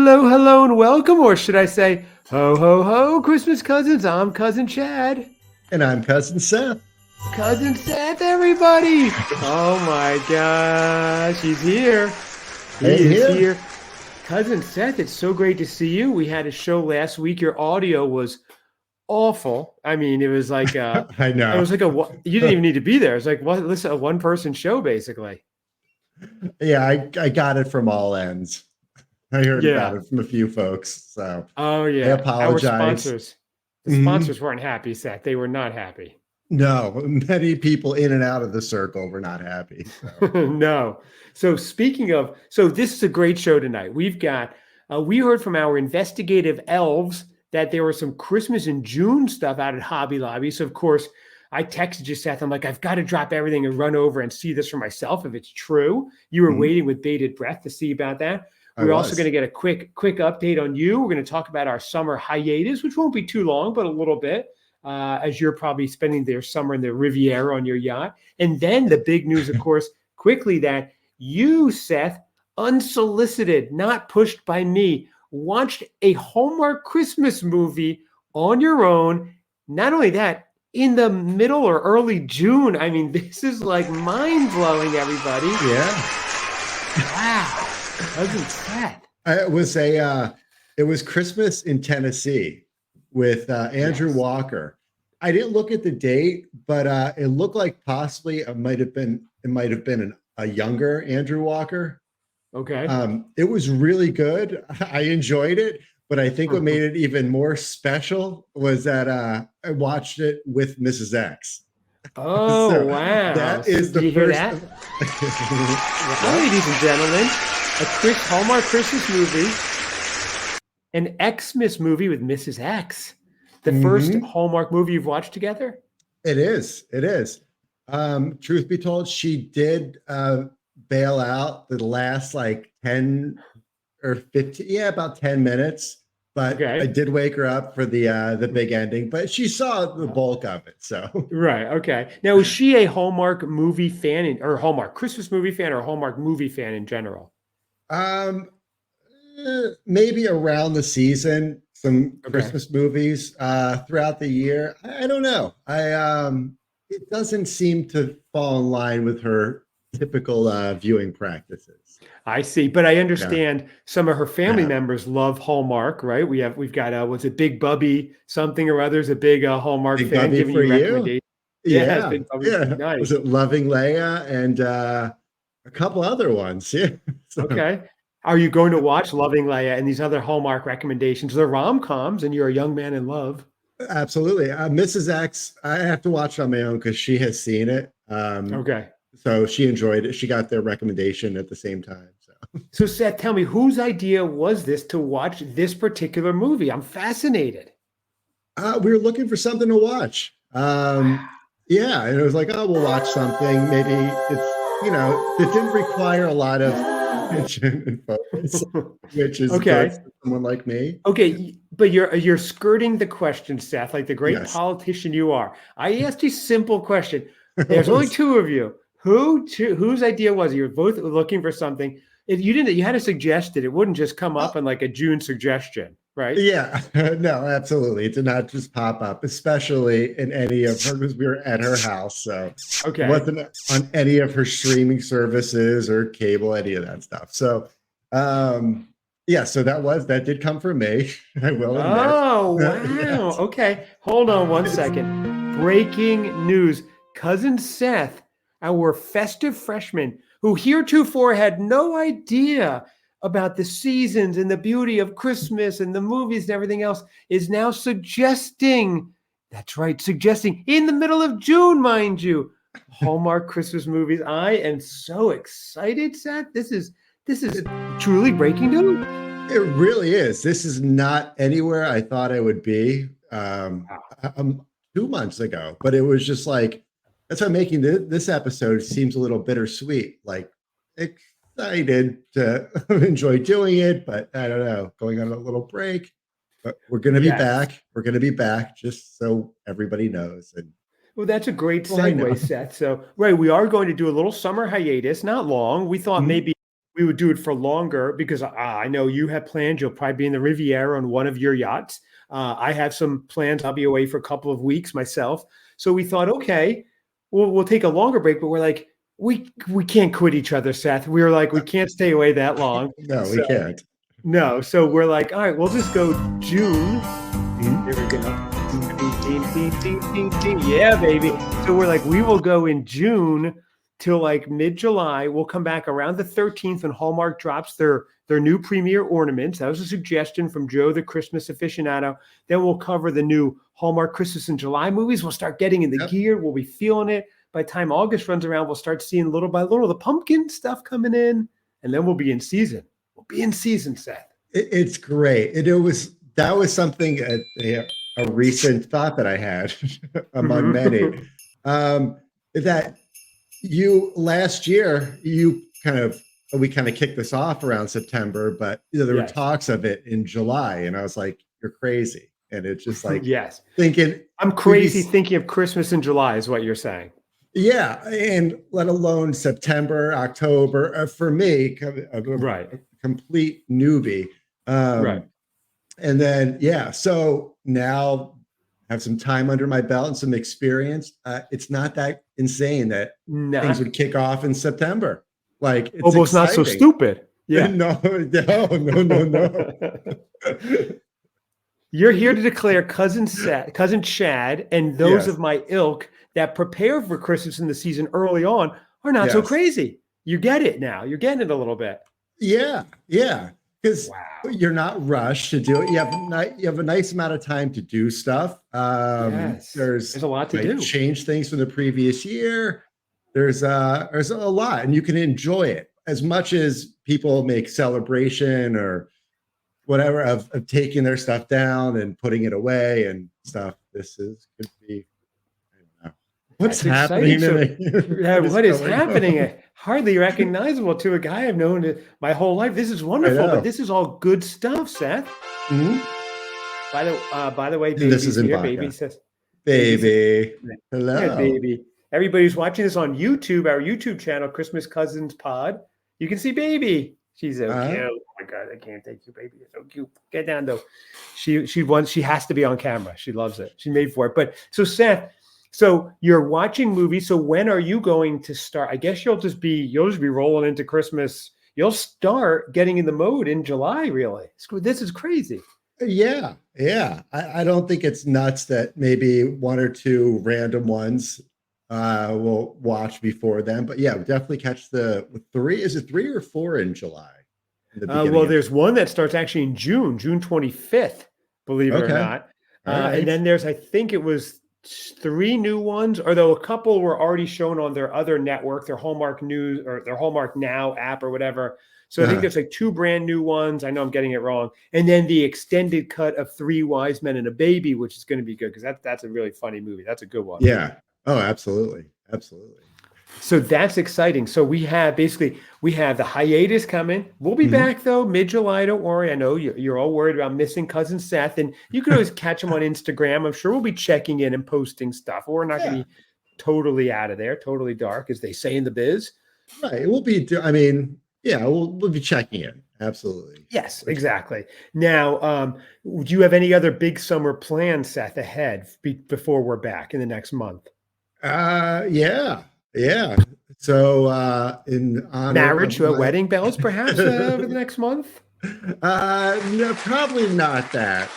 Hello, hello, and welcome, or should I say, ho, ho, ho, Christmas cousins. I'm Cousin Chad. And I'm Cousin Seth. Cousin Seth, everybody. Oh my gosh, he's here. He Hey, is here. here. Cousin Seth, it's so great to see you. We had a show last week. Your audio was awful. I mean, it was like I it know. was like you didn't even need to be there. It's like listen, a one-person show basically. Yeah, I got it from all ends. I heard about Yeah. it from a few folks. So Oh I yeah. Our apologize. sponsors. The Mhm. sponsors weren't happy, Seth. They were not happy. No, many people in and out of the circle were not happy. So No. So speaking of, so this is a great show tonight. We heard from our investigative elves that there was some Christmas in June stuff out at Hobby Lobby. So of course, I texted you, Seth. I'm like, I've got to drop everything and run over and see this for myself if it's true. You were mhm, waiting with bated breath to see about that. I We're also going to was. get a quick update on you. We're going to talk about our summer hiatus, which won't be too long, but a little bit, as you're probably spending their summer in the Riviera on your yacht. And then the big news, of course, quickly that you, Seth, unsolicited, not pushed by me, watched a Hallmark Christmas movie on your own. Not only that, in the middle or early June. I mean, this is like mind blowing, everybody. Yeah. Wow. Cousin Seth. It was Christmas in Tennessee with Andrew Yes. Walker. I didn't look at the date, but it looked like possibly it might have been a younger Andrew Walker. Okay. It was really good. I enjoyed it, but I think what made it even more special was that I watched it with Mrs. X. Oh, So wow. that So is did the you hear first. that? Well, What? ladies and gentlemen, Hallmark Christmas movie, an Xmas movie with Mrs. X. The first Hmm. Hallmark movie you've watched together? It is. It is. Truth be told, she did bail out the last like 10 or 15, yeah, about 10 minutes. But I Okay. did wake her up for the big ending, but she saw the bulk of it. So Right. Okay. Now, is she a Hallmark movie fan or Hallmark Christmas movie fan or Hallmark movie fan in general? um maybe around the season, some Okay. Christmas movies throughout the year. I don't know. I It doesn't seem to fall in line with her typical viewing practices. I see, but I Yeah. understand some of her family Yeah. members love Hallmark, right? We've got was it Big Bubby something or other's a big Hallmark Big fan Bubby giving for you you. recommendations. Yes, Yeah. Big Bubby, Yeah. Was nice. it Loving Leia and a couple other ones? Yeah. So Okay, are you going to watch Loving Leia and these other Hallmark recommendations? They're rom-coms, and you're a young man in love. absolutely. Mrs. X, I have to watch on my own because she has seen it. Okay, So she enjoyed it. She got their recommendation at the same time. So so Seth, tell me whose idea was this to watch this particular movie? I'm fascinated. we were looking for something to watch. Yeah, and it was like, oh, we'll watch something. Maybe it didn't require a lot of attention and focus, which is good Okay. for someone like me. Okay, but you're skirting the question, Seth, like the great Yes. politician you are. I asked you a simple question. It There's only was, two of you. Whose idea was it? You're both looking for something. If you didn't, you had to suggest it. It wouldn't just come up oh, in like a June suggestion, right? yeah, no, absolutely. It did not just pop up, especially in any of her, because we were at her house. So it Okay. wasn't on any of her streaming services or cable, any of that stuff. So, um, yeah, so that did come from me, I will admit. Oh, wow. Yes. Okay. Hold on one It's, second. Breaking news. Cousin Seth, our festive freshman, who heretofore had no idea about the seasons and the beauty of Christmas and the movies and everything else, is now suggesting, that's right, suggesting in the middle of June, mind you, Hallmark Christmas movies. I am so excited, Seth. This is it, truly breaking news. it really is. This is not anywhere I thought I would be Wow. 2 months ago, but it was just like, that's why making this episode seems a little bittersweet. Like, excited to enjoy doing it, but I don't know, going on a little break. But we're going to be Yes. back. We're going to be back, just so everybody knows. And Well, that's a great well, I segue, know. Seth. So, right, we are going to do a little summer hiatus, not long. We thought Mhm. maybe we would do it for longer because I know you have plans. You'll probably be in the Riviera on one of your yachts. I have some plans. I'll be away for a couple of weeks myself. So we thought, okay, we'll take a longer break, but we're like, we can't quit each other, Seth. We were like, we can't stay away that long. No, we So, can't. no. So we're like, all right, we'll just go June. Mhm. Here we go. Yeah, baby. So we're like, we will go in June till like mid-July. We'll come back around the 13th when Hallmark drops their new premiere ornaments. That was a suggestion from Joe, the Christmas aficionado. Then we'll cover the new Hallmark Christmas in July movies. We'll start getting in the gear. We'll be feeling it. By the time August runs around, we'll start seeing little by little the pumpkin stuff coming in, and then we'll be in season. We'll be in season, Seth. It's great. That was something a recent thought that I had among many. That last year we kind of kicked this off around September, but there were talks of it in July, and I was like, "You're crazy," and it's just like, yes, thinking I'm crazy thinking of Christmas in July is what you're saying. Yeah, and let alone September, October. For me, right, a complete newbie. Right. And then, so now have some time under my belt and some experience. It's not that insane that things would kick off in September. Like, it's almost not so stupid. Yeah. No. You're here to declare Cousin Seth, Cousin Chad, and those of my ilk that prepare for Christmas in the season early on are not so crazy. You get it now. You're getting it a little bit. Yeah. Because you're not rushed to do it. You have a nice amount of time to do stuff. There's a lot to do. Change things from the previous year. There's a lot, and you can enjoy it as much as people make celebration or whatever of taking their stuff down and putting it away and stuff. Could be. I don't know what's happening. What is happening? Hardly recognizable to a guy I've known my whole life. This is wonderful, but this is all good stuff, Seth. Mm-hmm. By the way, baby, this is in here, podcast. baby says, baby, hello, yeah, baby. Everybody who's watching this on YouTube, our YouTube channel, Christmas Cousins Pod, you can see baby. She's so cute. Oh my God, I can't take you, baby. You're so cute. Get down though. She has to be on camera. She loves it. She made for it. But so Seth, so you're watching movies. So when are you going to start? I guess you'll just be rolling into Christmas. You'll start getting in the mode in July, really. This is crazy. Yeah. I don't think it's nuts that maybe one or two random ones we'll watch before then, but definitely catch the 3. Is it 3 or 4 in July? Well, there's one that starts actually in June 25th, believe it or not. Right. And then there's, I think it was 3 new ones, although a couple were already shown on their other network, their Hallmark News or their Hallmark Now app or whatever. So I think there's like 2 brand new ones. I know I'm getting it wrong. And then the extended cut of 3 Wise Men and a Baby, which is going to be good because that's a really funny movie. That's a good one. Yeah. Oh, absolutely. So that's exciting. So we have the hiatus coming. We'll be back though mid-July. Don't worry. I know you're all worried about missing Cousin Seth, and you can always catch him on Instagram. I'm sure we'll be checking in and posting stuff. We're not going to be totally out of there, totally dark, as they say in the biz. Right. We'll be. I mean, we'll be checking in. Absolutely. Yes, exactly. Now, do you have any other big summer plans, Seth, ahead before we're back in the next month? Yeah. So, in honor marriage, wedding bells, perhaps over the next month. No, probably not that.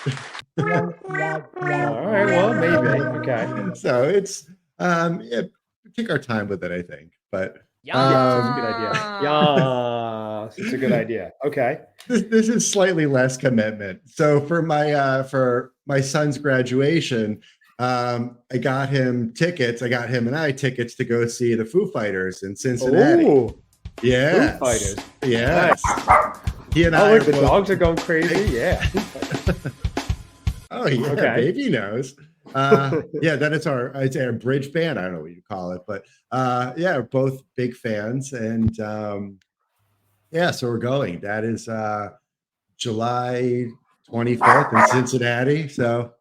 All right. Well, maybe. Okay. So it's take our time with it, I think. But that's a good idea. Yeah, it's a good idea. Okay. This is slightly less commitment. So for my son's graduation, I got him tickets. I got him and I tickets to go see the Foo Fighters in Cincinnati. Oh, yes. Foo Fighters. Yes. Nice. He and I. The dogs are going crazy. Yeah. Oh yeah, okay. Baby knows. Then it's our bridge band. I don't know what you call it, but we're both big fans, and so we're going. That is July 25th in Cincinnati. So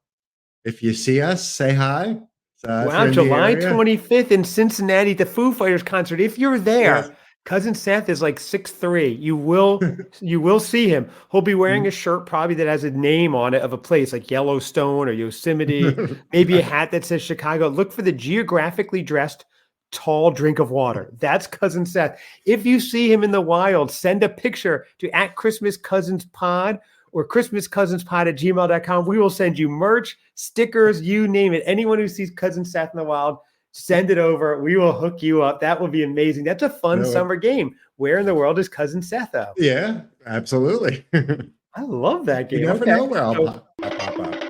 if you see us, say hi. Wow, July 25th in Cincinnati, the Foo Fighters concert. If you're there, Cousin Seth is like 6'3". You will see him. He'll be wearing a shirt probably that has a name on it of a place like Yellowstone or Yosemite, maybe a hat that says Chicago. Look for the geographically dressed tall drink of water. That's Cousin Seth. If you see him in the wild, send a picture to @ChristmasCousinsPod or ChristmasCousinsPod@gmail.com. We will send you merch, stickers, you name it. Anyone who sees Cousin Seth in the wild, send it over. We will hook you up. That will be amazing. That's a fun summer game. Where in the world is Cousin Seth? Yeah, absolutely. I love that game. You never know where I'll pop up.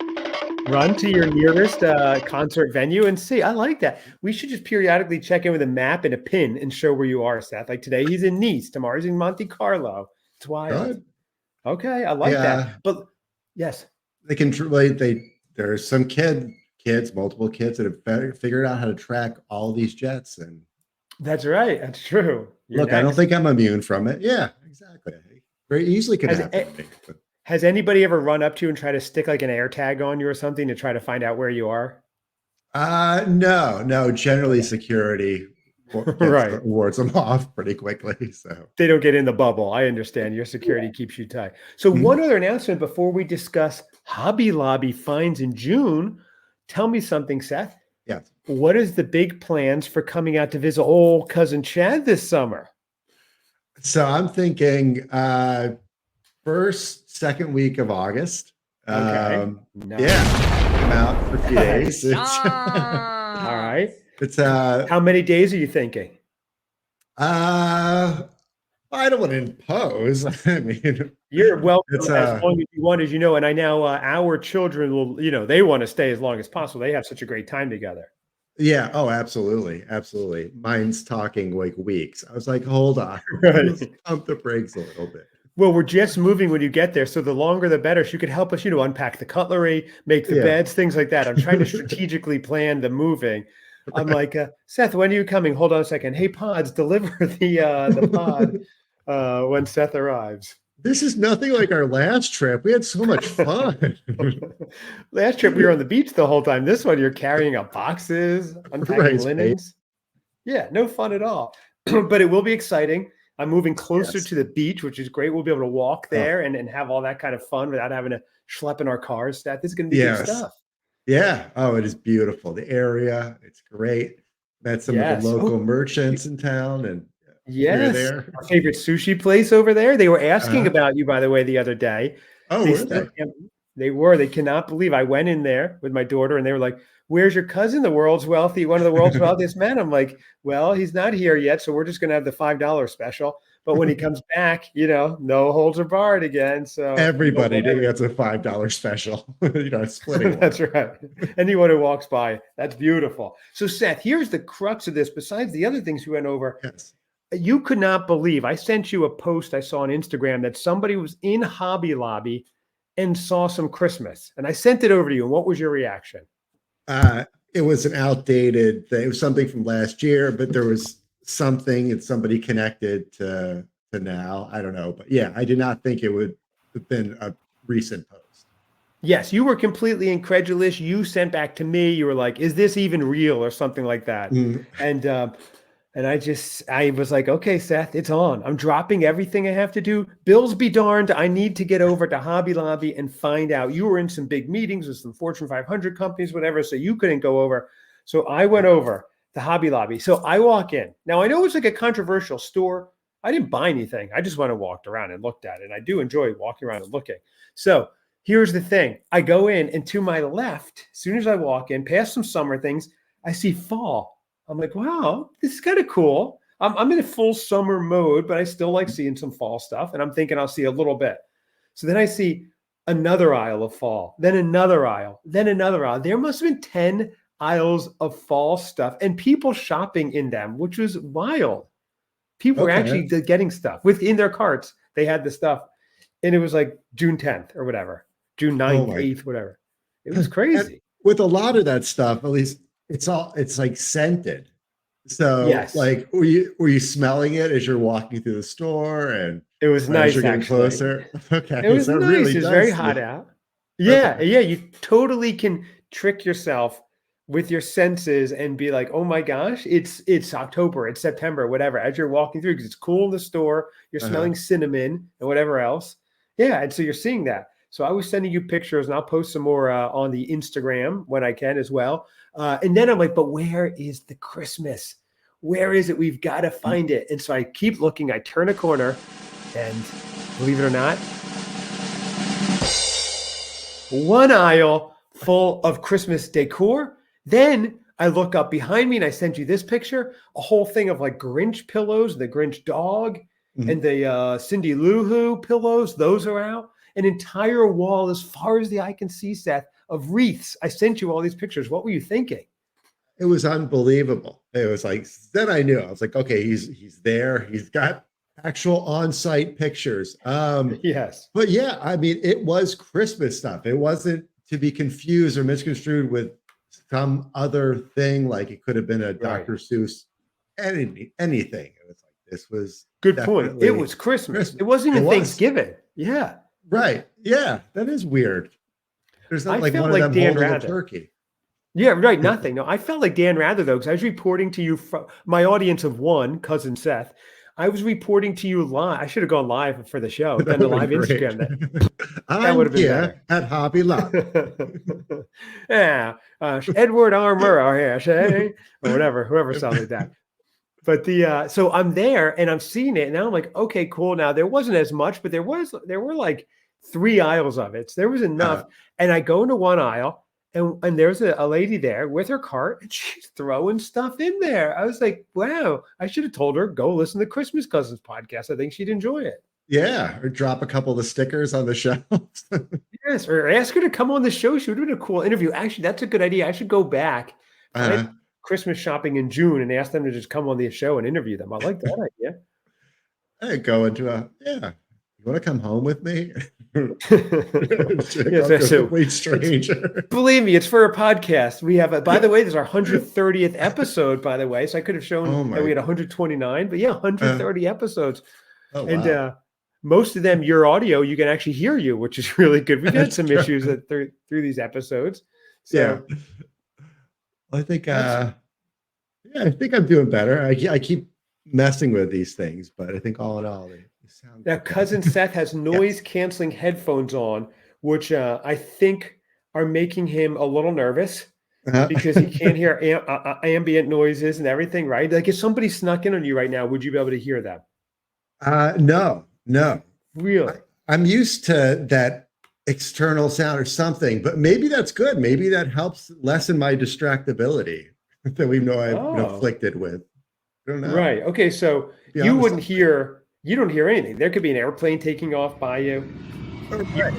Run to your nearest concert venue and see. I like that. We should just periodically check in with a map and a pin and show where you are, Seth. Like today, he's in Nice. Tomorrow, he's in Monte Carlo. It's wild. Good. Okay, I like that. But yes, they can. There's some kids, multiple kids that have figured out how to track all these jets, and that's right. That's true. Look, I don't think I'm immune from it. Yeah, exactly. Very easily could happen. Has anybody ever run up to you and try to stick like an air tag on you or something to try to find out where you are? No. Generally, security wards them off pretty quickly. So they don't get in the bubble. I understand. Your security keeps you tight. So one other announcement before we discuss Hobby Lobby finds in June. Tell me something, Seth. Yes. What is the big plans for coming out to visit old cousin Chad this summer? So I'm thinking second week of August. Okay. Yeah. I'm out for a few days. All right. It's how many days are you thinking? I don't want to impose. I mean, you're welcome as long as you want, as you know. And I know our children will, they want to stay as long as possible. They have such a great time together. Yeah. Oh, absolutely. Absolutely. Mine's talking like weeks. I was like, hold on. Right. Let's pump the brakes a little bit. Well, we're just moving when you get there. So the longer, the better. She could help us, unpack the cutlery, make the beds, things like that. I'm trying to strategically plan the moving. I'm like, Seth, when are you coming? Hold on a second. Hey, pods, deliver the pod when Seth arrives. This is nothing like our last trip. We had so much fun. Last trip, we were on the beach the whole time. This one, you're carrying up boxes, unpacking linens. Yeah, no fun at all. But it will be exciting. I'm moving closer to the beach, which is great. We'll be able to walk there and have all that kind of fun without having to schlep in our cars. This is going to be good stuff. Yeah. Oh, it is beautiful. The area, it's great. Met some of the local merchants in town, and there. Our favorite sushi place over there. They were asking about you, by the way, the other day. Oh, were they? They were. They cannot believe I went in there with my daughter, and they were like, "Where's your cousin? One of the world's wealthiest men." I'm like, "Well, he's not here yet, so we're just going to have the $5 special. But when he comes back, no holds are barred again." So everybody gets a $5 special. Splitting. That's right. Anyone who walks by, that's beautiful. So Seth, here's the crux of this. Besides the other things we went over, you could not believe. I sent you a post I saw on Instagram that somebody was in Hobby Lobby and saw some Christmas, and I sent it over to you. And what was your reaction? It was an outdated thing. It was something from last year, but there was something and somebody connected to now. I don't know. But yeah, I did not think it would have been a recent post. Yes, you were completely incredulous. You sent back to me. You were like, "Is this even real?" or something like that. And I was like, "Okay, Seth, it's on. I'm dropping everything I have to do. Bills be darned. I need to get over to Hobby Lobby and find out." You were in some big meetings with some Fortune 500 companies, whatever, so you couldn't go over. So I went over to Hobby Lobby. So I walk in. Now, I know it's like a controversial store. I didn't buy anything. I just went and walked around and looked at it. And I do enjoy walking around and looking. So here's the thing. I go in, and to my left, as soon as I walk in, past some summer things, I see fall. I'm like, wow, this is kind of cool. I'm in a full summer mode, but I still like seeing some fall stuff. And I'm thinking I'll see a little bit. So then I see another aisle of fall, then another aisle, then another aisle. There must have been 10 aisles of fall stuff and people shopping in them, which was wild. People were actually getting stuff within their carts. They had the stuff. And it was like June 10th or whatever, June 9th, 8th, whatever. It was crazy. And with a lot of that stuff, at least, it's like scented. So like, were you smelling it as you're walking through the store? And it was nice. You're getting closer. Okay. It was nice. Really, it was very hot out. Yeah. Yeah. You totally can trick yourself with your senses and be like, oh my gosh, it's October, it's September, whatever, as you're walking through, because it's cool in the store, you're smelling cinnamon and whatever else. Yeah. And so you're seeing that. So I was sending you pictures, and I'll post some more on the Instagram when I can as well. And then I'm like, but where is the Christmas? Where is it? We've got to find it. And so I keep looking, I turn a corner, and believe it or not, one aisle full of Christmas decor. Then I look up behind me, and I send you this picture, a whole thing of like Grinch pillows, the Grinch dog, and the Cindy Lou Who pillows. Those are out. An entire wall as far as the eye can see, Seth, of wreaths. I sent you all these pictures. What were you thinking? It was unbelievable. It was like, then I knew. I was like, okay, he's there. He's got actual on-site pictures. Yes. But yeah, I mean, it was Christmas stuff. It wasn't to be confused or misconstrued with some other thing. Like it could have been a Dr. Seuss, anything. It was like, this was good point. It was Christmas. It wasn't even Thanksgiving. Yeah. Right. Yeah. That is weird. There's not like one of them Dan holding Rather. a turkey. Yeah, right. Nothing. No, I felt like Dan Rather, though, because I was reporting to you from my audience of one, Cousin Seth. I was reporting to you live. I should have gone live for the show, done the live Instagram. That would have been better. At Hobby Lobby. Yeah. Edward Armour, yeah, say, or whatever, whoever sounds like that. But so I'm there and I'm seeing it, and now I'm like, okay, cool. Now there wasn't as much, but there were like 3 aisles of it. So there was enough. And I go into one aisle, and there's a lady there with her cart, and she's throwing stuff in there. I was like, wow, I should have told her, go listen to Christmas Cousins podcast. I think she'd enjoy it. Yeah, or drop a couple of the stickers on the shelves. Yes, or ask her to come on the show. She would have been a cool interview. Actually, that's a good idea. I should go back Christmas shopping in June and ask them to just come on the show and interview them. I like that idea. Hey, go into you want to come home with me? Yes, so complete stranger. Believe me, it's for a podcast. We have, by the way, this is our 130th episode, by the way. So I could have shown that we had 129, but yeah, 130 episodes. Oh, wow. And most of them, your audio, you can actually hear you, which is really good. We've had some issues through these episodes. So yeah. I think, I think I'm doing better. I keep messing with these things, but I think all in all, they sound now. Cousin Seth has noise canceling headphones on, which I think are making him a little nervous because he can't hear ambient noises and everything. Right? Like if somebody snuck in on you right now, would you be able to hear them? No. Really? I'm used to that external sound or something, but maybe that's good. Maybe that helps lessen my distractibility that we know I've been afflicted with. I don't know. Right. Okay. So you wouldn't hear, you don't hear anything. There could be an airplane taking off by you. Right.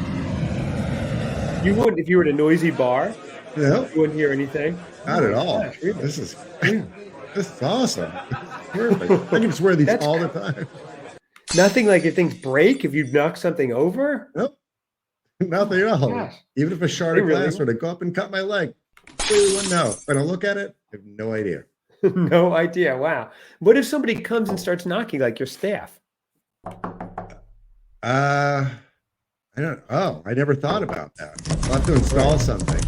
You wouldn't, if you were at a noisy bar, you wouldn't hear anything. Not at all. Gosh, really? This is awesome. Perfect. I can just wear these all the time. Nothing like if things break, if you knock something over? Nope. Nothing at all. Gosh. Even if a shard of glass were to go up and cut my leg, I wouldn't know. If I don't look at it, I have no idea. No idea. Wow. What if somebody comes and starts knocking, like your staff? I don't. Oh, I never thought about that. I'll have to install something.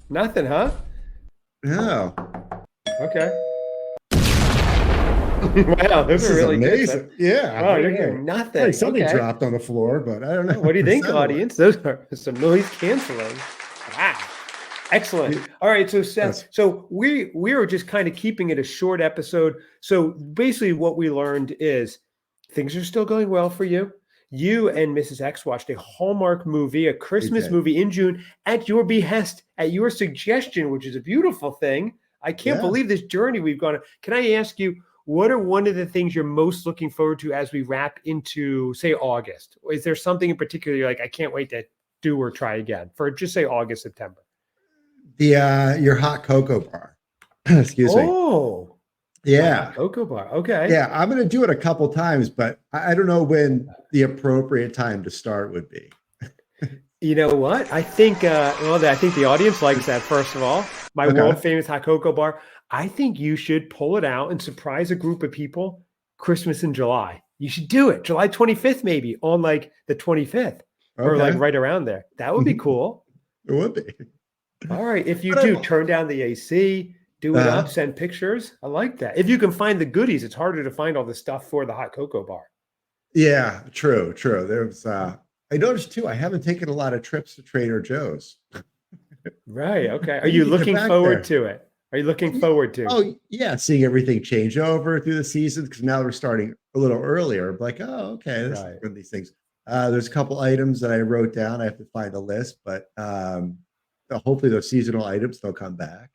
Nothing, huh? No. Okay. Wow, this is really amazing. Good. Yeah. Oh, you're hearing nothing. Like something dropped on the floor, but I don't know. What do you think, audience? Those are some noise canceling. Wow. Excellent. All right. So Seth, so we were just kind of keeping it a short episode. So basically what we learned is things are still going well for you. You and Mrs. X watched a Hallmark movie, a Christmas movie in June at your behest, at your suggestion, which is a beautiful thing. I can't believe this journey we've gone on. Can I ask you, what are one of the things you're most looking forward to as we wrap into, say, August? Is there something in particular you're like, I can't wait to do or try again for just say August, September? Your hot cocoa bar. Excuse me. Oh, yeah. Cocoa bar. Okay. Yeah. I'm going to do it a couple times, but I don't know when the appropriate time to start would be. You know what? I think, I think the audience likes that, first of all. My world famous hot cocoa bar. I think you should pull it out and surprise a group of people Christmas in July. You should do it. July 25th, maybe on like the 25th. or like Okay. right around there. That would be cool. It would be. All right. If you But do, turn down the AC, do it up, uh, send pictures. I like that. If you can find the goodies, it's harder to find all the stuff for the hot cocoa bar. yeah, true, true. There's I noticed too, I haven't taken a lot of trips to Trader Joe's. Right. Okay. Are I need you to get looking back forward there. to it? Are you looking Yeah. forward to? Oh, yeah, seeing everything change over through the seasons because now we're starting a little earlier. Like, oh, okay, this is Right. one of these things. There's a couple items that I wrote down. I have to find a list, but hopefully those seasonal items they'll come back.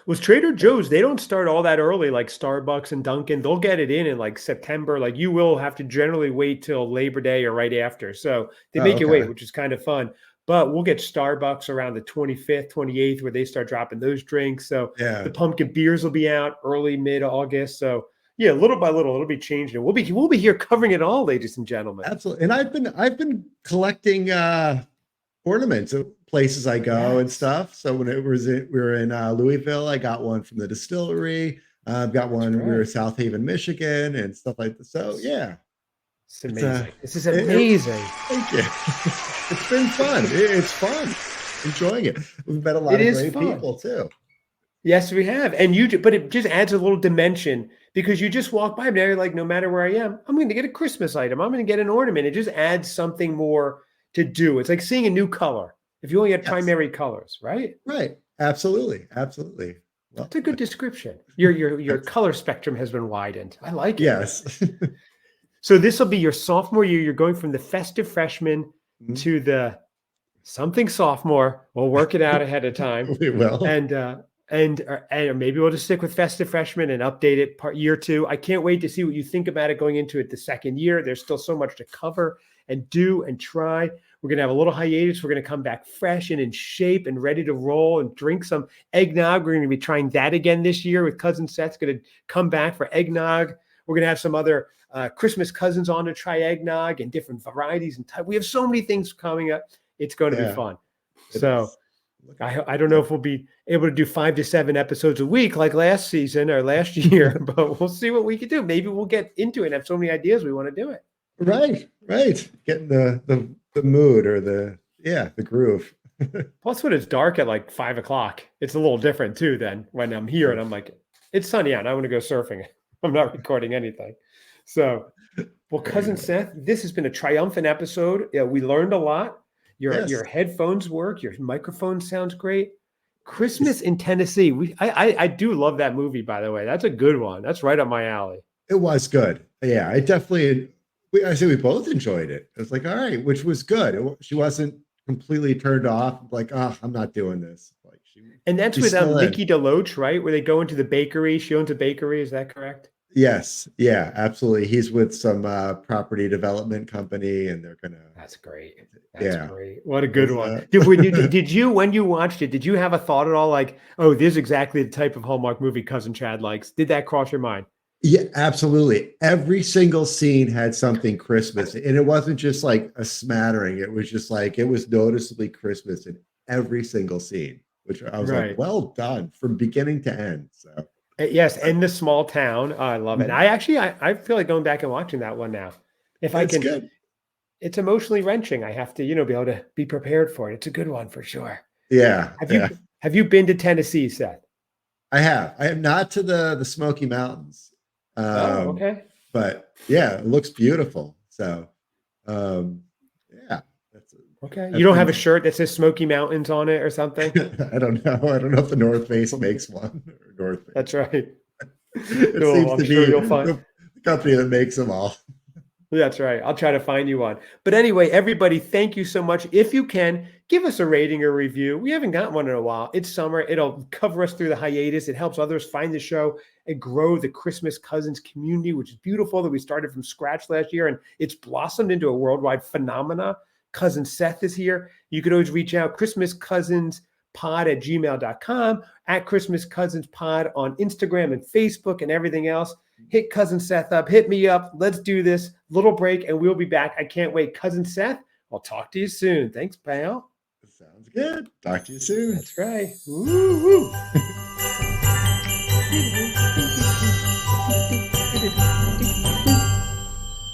Was Trader Joe's, they don't start all that early like Starbucks and Dunkin'. They'll get it in like September. Like you will have to generally wait till Labor Day or right after. So they Oh, make you wait, okay. which is kind of fun. But we'll get Starbucks around the 25th, 28th, where they start dropping those drinks. So the Yeah, pumpkin beers will be out early, mid-August. So yeah, little by little, it'll be changing. We'll be here covering it all, ladies and gentlemen. absolutely. And I've been collecting ornaments of places I go and Yes, stuff. So when we were in Louisville, I got one from the distillery. I've got that's one. We were in right. South Haven, Michigan, and stuff like that. So yeah, It's it's amazing. This is it, amazing. thank you. It's been fun. It's fun. Enjoying it. We've met a It lot of is great fun. people too. Yes, we have. But it just adds a little dimension because you just walk by now, you're like, no matter where I am, I'm going to get a Christmas item. I'm going to get an ornament. It just adds something more to do. It's like seeing a new color if you only had Yes, primary colors, right? right. Absolutely, absolutely. Well, It's a good description. Your color spectrum has been widened. I like it. yes. So this will be your sophomore year. You're going from the festive freshman Mhm. to the something sophomore. We'll work it out ahead of time. We will. And maybe we'll just stick with festive freshman and update it part year two. I can't wait to see what you think about it going into it the second year. There's still so much to cover and do and try. We're going to have a little hiatus. We're going to come back fresh and in shape and ready to roll and drink some eggnog. We're going to be trying that again this year with Cousin Seth's going to come back for eggnog. We're going to have some other Christmas cousins on to try eggnog and different varieties and type. We have so many things coming up. It's going to be Yeah, fun. it So is. Looking I don't know if we'll be able to do 5 to 7 episodes a week like last season or last year, but we'll see what we can do. Maybe we'll get into it and have so many ideas we want to do it. right, right. Getting the mood or the groove. Plus, when it's dark at like 5 o'clock, it's a little different too than when I'm here and I'm like, it's sunny out and I want to go surfing. I'm not recording anything. So, well, Very Cousin nice. Seth, this has been a triumphant episode. Yeah, we learned a lot. Your Yes. headphones work. Your microphone sounds great. Christmas It's- in Tennessee. I do love that movie, by the way. That's a good one. That's right up my alley. It was good. Yeah, I definitely. I say we both enjoyed it. It was like, all right, which was good. She wasn't completely turned off. Like, oh, I'm not doing this. Like And that's she's with still in. Nikki DeLoach, right? Where they go into the bakery. She owns a bakery. Is that correct? Yes, yeah, absolutely. He's with some property development company, and they're gonna. That's great. That's Yeah, great. What a good it's, one. Did you when you watched it, did you have a thought at all like, oh, this is exactly the type of Hallmark movie Cousin Chad likes? Did that cross your mind? yeah, absolutely. Every single scene had something Christmas, and it wasn't just like a smattering. It was just like it was noticeably Christmas in every single scene, which I was like, Right. well done from beginning to end. So Yes, in the small town. Oh, I love it. I feel like going back and watching that one now. If I it's can, good. it's emotionally wrenching. I have to, be able to be prepared for it. It's a good one for sure. Yeah, Have yeah. you have you been to Tennessee, Seth? I have. I am not to the Smoky Mountains, Oh, um, okay. but yeah, it looks beautiful. So yeah, that's. Okay. You I've don't have a been. shirt that says Smoky Mountains on it or something? I don't know. I don't know if the North Face makes one or North Face. That's right. It No, seems I'm to sure be you'll find. the company that makes them all. That's right. I'll try to find you one. But anyway, everybody, thank you so much. If you can, give us a rating or review. We haven't gotten one in a while. It's summer. It'll cover us through the hiatus. It helps others find the show and grow the Christmas Cousins community, which is beautiful that we started from scratch last year and it's blossomed into a worldwide phenomena. Cousin Seth is here. You could always reach out, christmascousinspod@gmail.com, at Christmas Cousins Pod on Instagram and Facebook and everything else. Hit Cousin Seth up, hit me up. Let's do this little break and we'll be back. I can't wait. Cousin Seth, I'll talk to you soon. Thanks, pal. Sounds good. Talk to you soon. That's right. Woo-hoo.